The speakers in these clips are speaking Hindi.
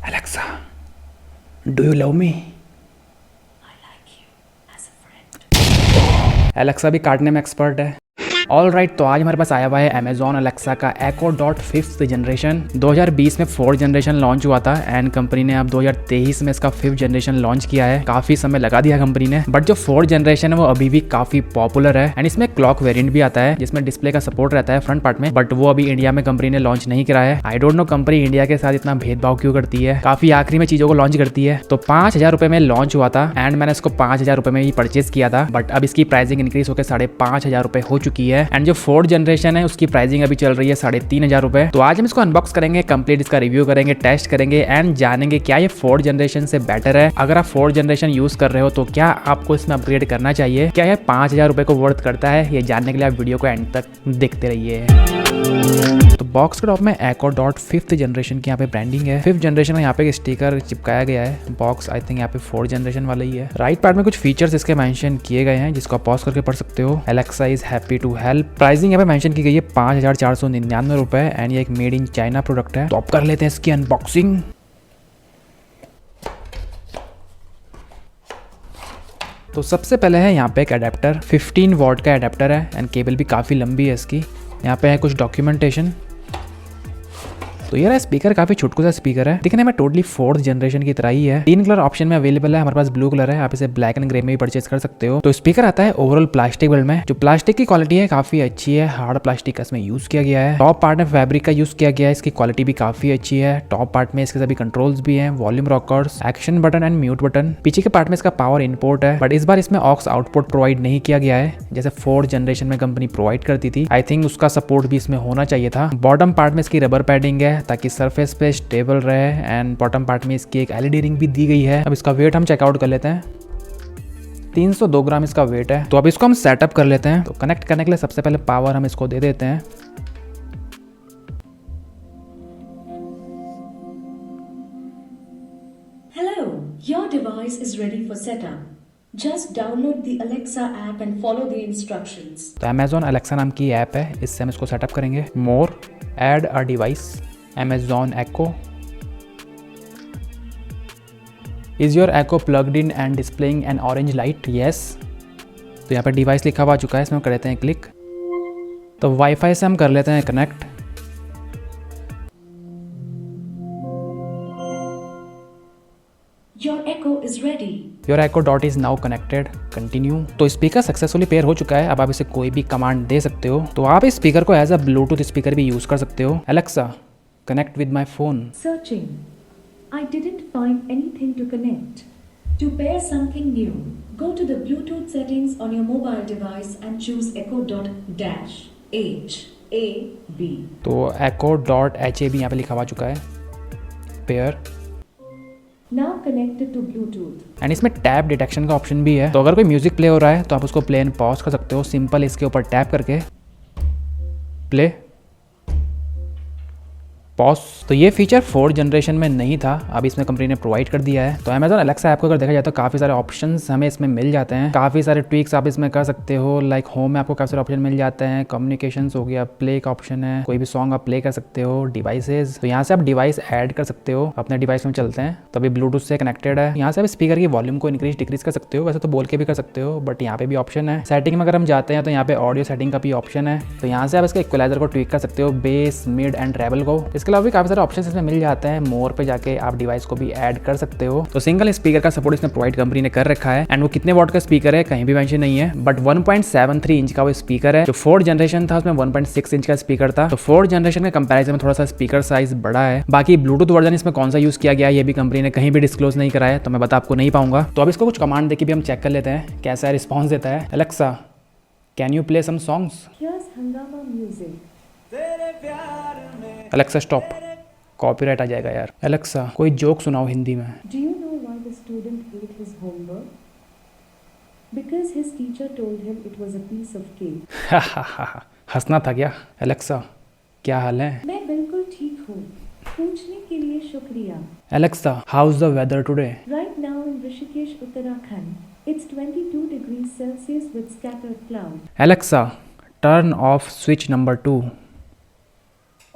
Alexa, do you love me? Alexa भी काटने में एक्सपर्ट है। ऑल राइट, तो आज हमारे पास आया हुआ है अमेजॉन अलेक्सा का Echo Dot 5th जनरेशन। 2020 में 4th जनरेशन लॉन्च हुआ था एंड कंपनी ने अब 2023 में इसका 5th जनरेशन लॉन्च किया है। काफी समय लगा दिया कंपनी ने, बट जो 4th जनरेशन है वो अभी भी काफी पॉपुलर है एंड इसमें क्लॉक वेरिएंट भी आता है जिसमें डिस्प्ले का सपोर्ट रहता है फ्रंट पार्ट में, बट वो अभी इंडिया में कंपनी ने लॉन्च नहीं करा है। I don't know company India के साथ इतना भेदभाव क्यों करती है, काफी आखिरी में चीजों को लॉन्च करती है। तो 5,000 रुपए में लॉन्च हुआ था एंड मैंने इसको 5,000 रुपए में ही परचेज किया था, बट अब इसकी प्राइसिंग इंक्रीज होकर 5,500 रुपए हो चुकी है एंड जो 4th जनरेशन है उसकी प्राइसिंग अभी चल रही है 3,500 रुपए। तो आज हम इसको अनबॉक्स करेंगे, कंप्लीट इसका रिव्यू करेंगे, टेस्ट करेंगे एंड जानेंगे क्या ये 4th जनरेशन से बेटर है। अगर आप 4th जनरेशन यूज कर रहे हो तो क्या आपको इसमें अपग्रेड करना चाहिए, क्या ये 5,000 रुपए को वर्थ करता है, ये जानने के लिए आप वीडियो को एंड तक देखते रहिए। तो बॉक्स के टॉप में Echo Dot 5th जनरेशन की यहाँ पे ब्रांडिंग है। 5th जनरेशन में यहाँ पे एक स्टिकर चिपकाया गया है। बॉक्स आई थिंक यहाँ पे 4th जनरेशन वाला ही है। राइट पार्ट में कुछ फीचर्स इसके मेंशन किए गए हैं जिसको आप पॉज करके पढ़ सकते हो। Alexa is happy to help. Pricing यहाँ पे मेंशन की गई है 5,499 रुपए एंड ये एक मेड इन चाइना प्रोडक्ट है। तो आप कर लेते हैं इसकी अनबॉक्सिंग। तो सबसे पहले है यहाँ पे एक अडेप्टर, 15 वॉट का अडेप्टर है एंड केबल भी काफ़ी लंबी है इसकी। यहाँ पे है कुछ डॉक्यूमेंटेशन। तो ये स्पीकर काफी छुटकू सा स्पीकर है, दिखने में टोटली 4th जनरेशन की तरह ही है। 3 कलर ऑप्शन में अवेलेबल है, हमारे पास ब्लू कलर है, आप इसे ब्लैक एंड ग्रे में भी परचेज कर सकते हो। तो स्पीकर आता है ओवरऑल प्लास्टिक बिल्ड में। जो प्लास्टिक की क्वालिटी है काफी अच्छी है, हार्ड प्लास्टिक का इसमें यूज किया गया है। टॉप पार्ट में फैब्रिक का यूज किया गया है, इसकी क्वालिटी भी काफी अच्छी है। टॉप पार्ट में इसके सभी कंट्रोल्स भी है, volume rockers, action button and mute button. पीछे के पार्ट में इसका पावर इनपुट है, बट इस बार इसमें ऑक्स आउटपुट प्रोवाइड नहीं किया गया है जैसे 4th जनरेशन में कंपनी प्रोवाइड करती थी। आई थिंक उसका सपोर्ट भी इसमें होना चाहिए था। बॉटम पार्ट में इसकी रबर पैडिंग है ताकि सरफेस पे स्टेबल रहे एंड बॉटम पार्ट में इसकी एक एलईडी रिंग भी दी गई है। अब इसका वेट हम चेकआउट कर लेते हैं। 302 ग्राम इसका वेट है। तो अब इसको हम सेटअप कर लेते हैं। तो कनेक्ट करने के लिए सबसे पहले पावर हम इसको दे देते हैं। Hello, your device is ready for setup. Just download the Alexa app and follow the instructions. तो Amazon Alexa नाम की ऐप है, इससे हम इसको सेटअप करेंगे। More, add a device, Amazon Echo. Is your Echo plugged in and displaying an orange light? Yes. तो यहाँ पर डिवाइस लिखा हुआ चुका है, इसमें कर लेते हैं क्लिक। तो वाईफाई से हम कर लेते हैं connect. Your Echo is ready. Your Echo Dot is now connected. Continue. तो स्पीकर सक्सेसफुली पेयर हो चुका है। अब आप इसे कोई भी कमांड दे सकते हो। तो आप इस स्पीकर को एज अ ब्लूटूथ स्पीकर भी यूज कर सकते हो। Alexa, connect with my phone. Searching. I didn't find anything to connect. To pair something new, go to the Bluetooth settings on your mobile device and choose Echo Dot dash HAB. तो Echo Dot HAB यहाँ पे लिखा हुआ चुका है। Pair Now connected to Bluetooth. And इसमें टैप डिटेक्शन का ऑप्शन भी है। तो अगर कोई म्यूजिक प्ले हो रहा है तो आप उसको प्ले एंड पॉज कर सकते हो सिंपल इसके ऊपर टैप करके। Play, pause. तो ये फीचर 4th जनरेशन में नहीं था, अब इसमें कंपनी ने प्रोवाइड कर दिया है। तो Amazon Alexa ऐप को अगर देखा जाए तो काफ़ी सारे ऑप्शंस हमें इसमें मिल जाते हैं, काफ़ी सारे ट्विक्स आप इसमें कर सकते हो। लाइक होम में आपको काफ़ी सारे ऑप्शन मिल जाते हैं, कम्युनिकेशंस हो गया, प्ले का ऑप्शन है, कोई भी सॉन्ग आप प्ले कर सकते हो। डिवाइसेज, तो यहाँ से आप डिवाइस ऐड कर सकते हो। अपने डिवाइस में चलते हैं, तो अभी ब्लूटूथ से कनेक्टेड है। यहाँ से आप स्पीकर की वॉल्यूम को इंक्रीज डिक्रीज कर सकते हो, वैसे तो बोल के भी कर सकते हो, बट यहाँ पे भी ऑप्शन है। सेटिंग में अगर हम जाते हैं तो यहाँ पे ऑडियो सेटिंग का भी ऑप्शन है। तो यहाँ से आप इसके इक्वलाइजर को ट्विक कर सकते हो, बेस, मिड एंड ट्रेबल को। इसके अलावा भी काफ़ी सारे ऑप्शन इसमें मिल जाते हैं। मोर पे जाके आप डिवाइस को भी ऐड कर सकते हो। तो सिंगल स्पीकर का सपोर्ट इसमें प्रोवाइड कंपनी ने कर रखा है एंड वो कितने वॉट का स्पीकर है कहीं भी मेंशन नहीं है, बट 1.73 इंच का वो स्पीकर है। जो 4th जनरेशन था उसमें 1.6 इंच का स्पीकर था। तो 4th जनरेशन के कंपैरिजन में थोड़ा सा स्पीकर साइज बड़ा है। बाकी ब्लूटूथ वर्जन इसमें कौन सा यूज किया गया है ये भी कंपनी ने कहीं भी डिस्क्लोज नहीं करा है, तो मैं बता आपको नहीं पाऊंगा। तो अब इसको कुछ कमांड देके भी हम चेक कर लेते हैं कैसा रिस्पॉन्स देता है। Alexa, can you play some songs? Here's Hangama music. Alexa, stop, copyright आ जाएगा यार। Alexa, कोई जोक सुनाओ हिंदी में। Do you know why the student ate his homework? Because his teacher told him it was a piece of cake. हंसना था क्या? Alexa, क्या हाल है? मैं बिल्कुल ठीक हूँ, पूछने के लिए शुक्रिया। Alexa, how's the weather today? Right now in Rishikesh, Uttarakhand, it's 22 degrees Celsius with scattered clouds. Alexa, turn off switch number 2.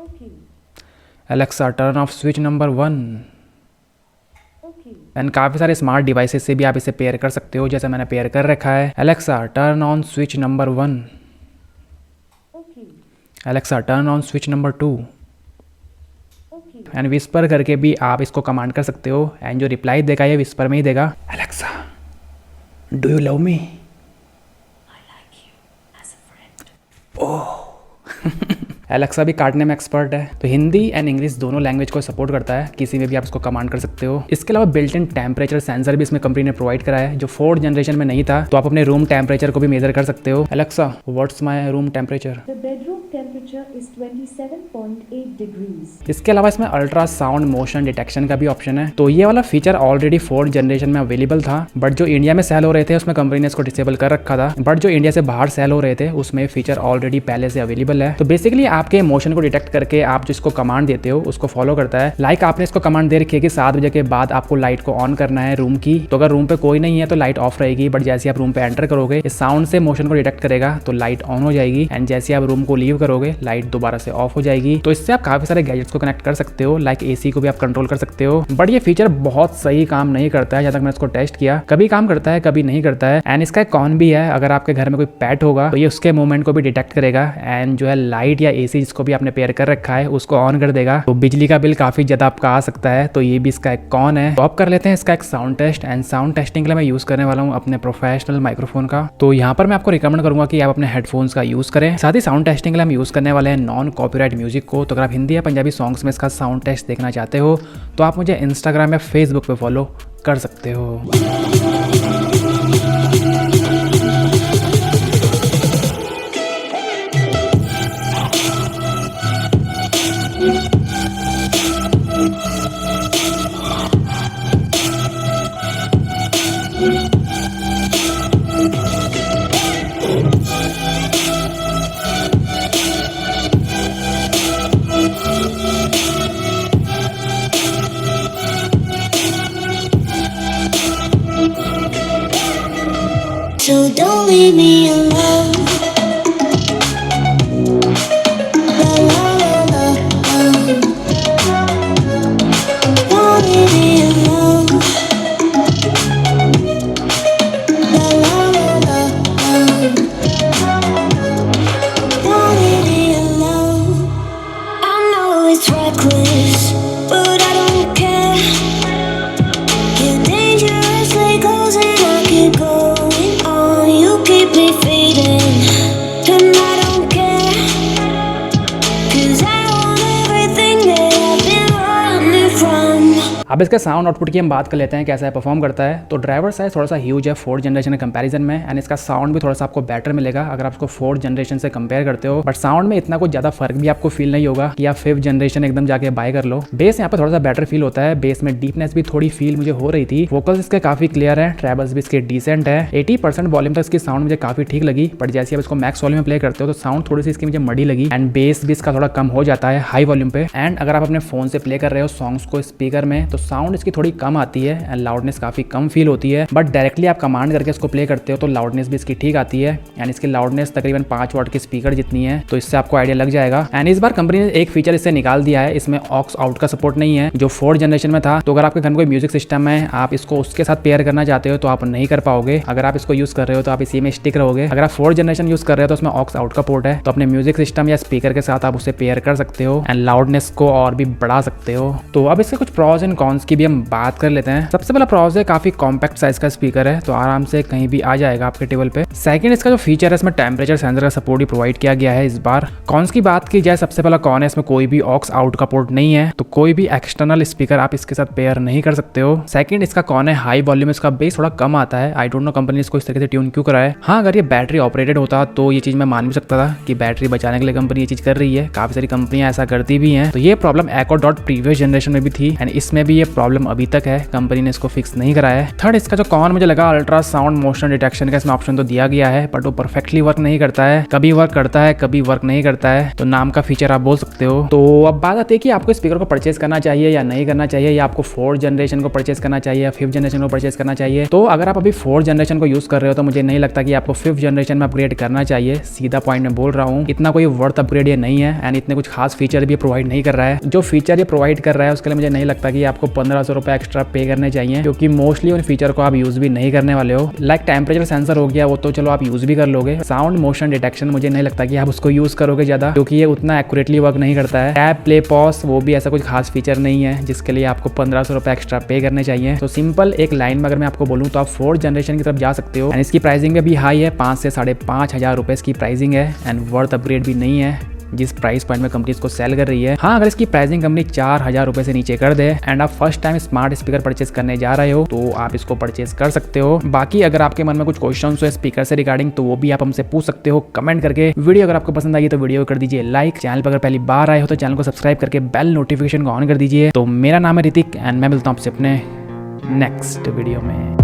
Okay. Alexa, turn off switch number 1. And काफ़ी सारे स्मार्ट डिवाइसेस से भी आप इसे पेयर कर सकते हो, जैसे मैंने पेयर कर रखा है। Alexa turn on switch number 1। Alexa turn on switch number 2। And whisper करके भी आप इसको कमांड कर सकते हो, एंड जो रिप्लाई देगा ये विस्पर में ही देगा। Alexa do you love me. Alexa भी काटने में एक्सपर्ट है, तो हिंदी एंड इंग्लिश दोनों लैंग्वेज को सपोर्ट करता है, किसी में भी आप इसको कमांड कर सकते हो। इसके अलावा बिल्ट इन टेम्परेचर सेंसर भी इसमें कंपनी ने प्रोवाइड करा है, जो 4th जनरेशन में नहीं था, तो आप अपने रूम टेम्परेचर को भी मेजर कर सकते हो। Alexa what's my room temperature. The bedroom temperature is 27.8 degrees. इसके अलावा इसमें अल्ट्रा साउंड मोशन डिटेक्शन का भी ऑप्शन है, तो ये वाला फीचर ऑलरेडी 4th जनरेशन में अवेलेबल था, बट जो इंडिया में सेल हो रहे थे उसमें कंपनी ने इसको डिसेबल कर रखा था, बट जो इंडिया से बाहर सेल हो रहे थे उसमें फीचर ऑलरेडी पहले से अवेलेबल है। तो बेसिकली आपके इमोशन को डिटेक्ट करके आप जिसको कमांड देते हो उसको फॉलो करता है। लाइक आपने इसको कमांड दे रखी है कि 7 बजे के बाद आपको लाइट को ऑन करना है रूम की, तो अगर रूम पे कोई नहीं है तो लाइट ऑफ रहेगी, बट जैसे आप रूम पे एंटर करोगे इस साउंड से मोशन को डिटेक्ट करेगा तो लाइट ऑन हो जाएगी, एंड जैसे आप रूम को लीव करोगे लाइट दोबारा से ऑफ हो जाएगी। तो इससे आप काफी सारे गैजेट्स को कनेक्ट कर सकते हो, लाइक एसी को भी आप कंट्रोल कर सकते हो, बट ये फीचर बहुत सही काम नहीं करता है। जब तक मैंने इसको टेस्ट किया, कभी काम करता है कभी नहीं करता है। एंड इसका एक कॉन भी है, अगर आपके घर में कोई पेट होगा तो ये उसके मूवमेंट को भी डिटेक्ट करेगा, एंड जो है लाइट या एसी जिसको भी आपने पेयर कर रखा है उसको ऑन कर देगा, तो बिजली का बिल काफी ज्यादा आपका आ सकता है। तो ये भी इसका एक कॉन है। तो आप कर लेते हैं इसका एक sound test, and sound testing के लिए मैं यूज करने वाला हूँ अपने प्रोफेशनल माइक्रोफोन का। तो यहाँ पर मैं आपको रिकमेंड करूंगा कि आप अपने हेडफोन्स का यूज करें। साथ ही साउंड टेस्टिंग के लिए हम यूज करने वाले हैं नॉन कॉपीराइट म्यूजिक को। तो अगर आप हिंदी या पंजाबी सॉन्ग्स में इसका साउंड टेस्ट देखना चाहते हो तो आप मुझे इंस्टाग्राम या फेसबुक पे फॉलो कर सकते हो। So don't leave me alone. La la la la. Don't leave me alone. La la la la. Don't leave me alone. I know it's reckless, but I don't care. You're dangerously close and I keep going on. You keep me fading, and I don't care. 'Cause I want everything that I've been running from. अब इसके साउंड आउटपुट की हम बात कर लेते हैं कैसा है परफॉर्म करता है। तो ड्राइवर साइज थोड़ा सा ह्यूज है 4th जनरेशन के कंपैरिजन में, एंड इसका साउंड भी थोड़ा सा आपको बेटर मिलेगा अगर आप इसको 4th जनरेशन से कंपेयर करते हो, बट साउंड में इतना कुछ ज्यादा फर्क भी आपको फील नहीं होगा कि आप 5th जनरेशन एकदम जाके बाय कर लो। बेस यहाँ पे थोड़ा सा बेटर फील होता है, बेस में डीपनेस भी थोड़ी फील मुझे हो रही थी। वोकल्स इसके काफी क्लियर है, ट्रेबल्स भी इसके डिसेंट है। 80% वॉल्यूम तक इसकी साउंड मुझे काफी ठीक लगी, बट जैसे आप इसको मैक्स वॉल्यूम में प्ले करते हो तो साउंड थोड़ी सी इसकी मुझे मड़ी लगी, एंड बेस भी इसका थोड़ा कम हो जाता है हाई वॉल्यूम पे। एंड अगर आप अपने फोन से प्ले कर रहे हो सॉन्ग्स को स्पीकर में तो साउंड इसकी थोड़ी कम आती है, एंड लाउडनेस काफी कम फील होती है, बट डायरेक्टली आप कमांड करके इसको प्ले करते हो तो लाउडनेस भी इसकी ठीक आती है, एंड इसकी लाउडनेस तकरीबन 5 वाट के स्पीकर जितनी है, तो इससे आपको आइडिया लग जाएगा। एंड इस बार कंपनी ने एक फीचर इससे निकाल दिया है, इसमें ऑक्स आउट का सपोर्ट नहीं है जो 4th जनरेशन में था। तो अगर आपके घर में कोई म्यूजिक सिस्टम है, आप इसको उसके साथ पेयर करना चाहते हो तो आप नहीं कर पाओगे। अगर आप इसको यूज कर रहे हो तो आप इसी में स्टिक रहोगे। अगर आप 4th जनरेशन यूज कर रहे हो तो उसमें ऑक्स आउट का पोर्ट है, तो अपने म्यूजिक सिस्टम या स्पीकर के साथ आप उसे पेयर कर सकते हो, एंड लाउडनेस को और भी बढ़ा सकते हो। तो अब इसके कुछ प्रॉज एंड कॉन्स की भी हम बात कर लेते हैं। सबसे पहला प्रॉज है, काफी कॉम्पैक्ट साइज का स्पीकर है, तो आराम से कहीं भी आ जाएगा आपके टेबल पे। सेकंड, इसका जो फीचर है इसमें टेम्परेचर सेंसर का सपोर्ट भी प्रोवाइड किया गया है इस बार। कॉन्स की बात की जाए, सबसे पहला कॉन है इसमें कोई भी ऑक्स आउट का पोर्ट नहीं है, तो कोई भी एक्सटर्नल स्पीकर आप इसके साथ पेयर नहीं कर सकते हो। सेकंड, इसका कॉन है हाई वॉल्यूम, इसका बेस थोड़ा कम आता है। आई डोंट नो कंपनी ने इसको इस तरीके से ट्यून क्यों करा है। हाँ, अगर ये बैटरी ऑपरेटेड होता तो ये चीज मैं मान भी सकता था कि बैटरी बचाने के लिए कंपनी ये चीज कर रही है, काफी सारी कंपनियां ऐसा करती भी हैं। तो ये प्रॉब्लम एको डॉट प्रीवियस जनरेशन में भी थी, एंड इसमें भी ये प्रॉब्लम अभी तक है, कंपनी ने इसको फिक्स नहीं कराया है। थर्ड, इसका जो कॉन मुझे लगा अल्ट्रा साउंड मोशन डिटेक्शन का इसमें ऑप्शन तो दिया गया है, बट वो परफेक्टली वर्क नहीं करता है, कभी वर्क करता है कभी वर्क नहीं करता है, तो नाम का फीचर आप बोल सकते हो। तो अब बात आती है कि आपको स्पीकर को परचेज करना चाहिए या नहीं करना चाहिए, या आपको 4th जनरेशन को परचेज करना चाहिए या 5th जनरेशन को परचेज करना चाहिए। तो अगर आप अभी 4th जनरेशन को यूज कर रहे हो तो मुझे नहीं लगता कि आपको 5th जनरेशन में अपग्रेड करना चाहिए। सीधा पॉइंट में बोल रहा हूँ, इतना कोई वर्थ अपग्रेड ये नहीं है, एंड इतने कुछ खास फीचर भी प्रोवाइड नहीं कर रहा है। जो फीचर ये प्रोवाइड कर रहा है उसके लिए मुझे नहीं लगता कि आपको आपको 1500 रुपये एक्स्ट्रा पे करने चाहिए, क्योंकि मोस्टली उन फीचर को आप यूज भी नहीं करने वाले हो। लाइक टेम्परेचर सेंसर हो गया, वो तो चलो आप यूज भी कर लोगे। साउंड मोशन डिटेक्शन मुझे नहीं लगता कि आप उसको यूज करोगे ज्यादा, क्योंकि ये उतना एक्यूरेटली वर्क नहीं करता है। टैप प्ले पॉज वो भी ऐसा कुछ खास फीचर नहीं है जिसके लिए आपको 1500 रुपये एक्स्ट्रा पे करने चाहिए। तो सिंपल एक लाइन में अगर मैं आपको बोलूँ तो आप 4th जनरेशन की तरफ जा सकते हो। एंड इसकी प्राइसिंग भी हाई है, 5 से 5,500 रुपये इसकी प्राइसिंग है। एंड वर्थ अपग्रेड भी नहीं है जिस प्राइस पॉइंट में कंपनी इसको सेल कर रही है। हाँ, अगर इसकी प्राइसिंग कंपनी 4,000 रुपये से नीचे कर दे एंड आप first time smart speaker purchase करने जा रहे हो तो आप इसको परचेज कर सकते हो। बाकी अगर आपके मन में कुछ क्वेश्चन हो स्पीकर से रिगार्डिंग तो वो भी आप हमसे पूछ सकते हो कमेंट करके। वीडियो अगर आपको पसंद आई तो वीडियो कर दीजिए लाइक। चैनल पर अगर पहली बार आए हो तो चैनल को सब्सक्राइब करके बेल नोटिफिकेशन को ऑन कर दीजिए। तो मेरा नाम है ऋतिक एंड मैं मिलता हूँ आपसे अपने नेक्स्ट वीडियो में।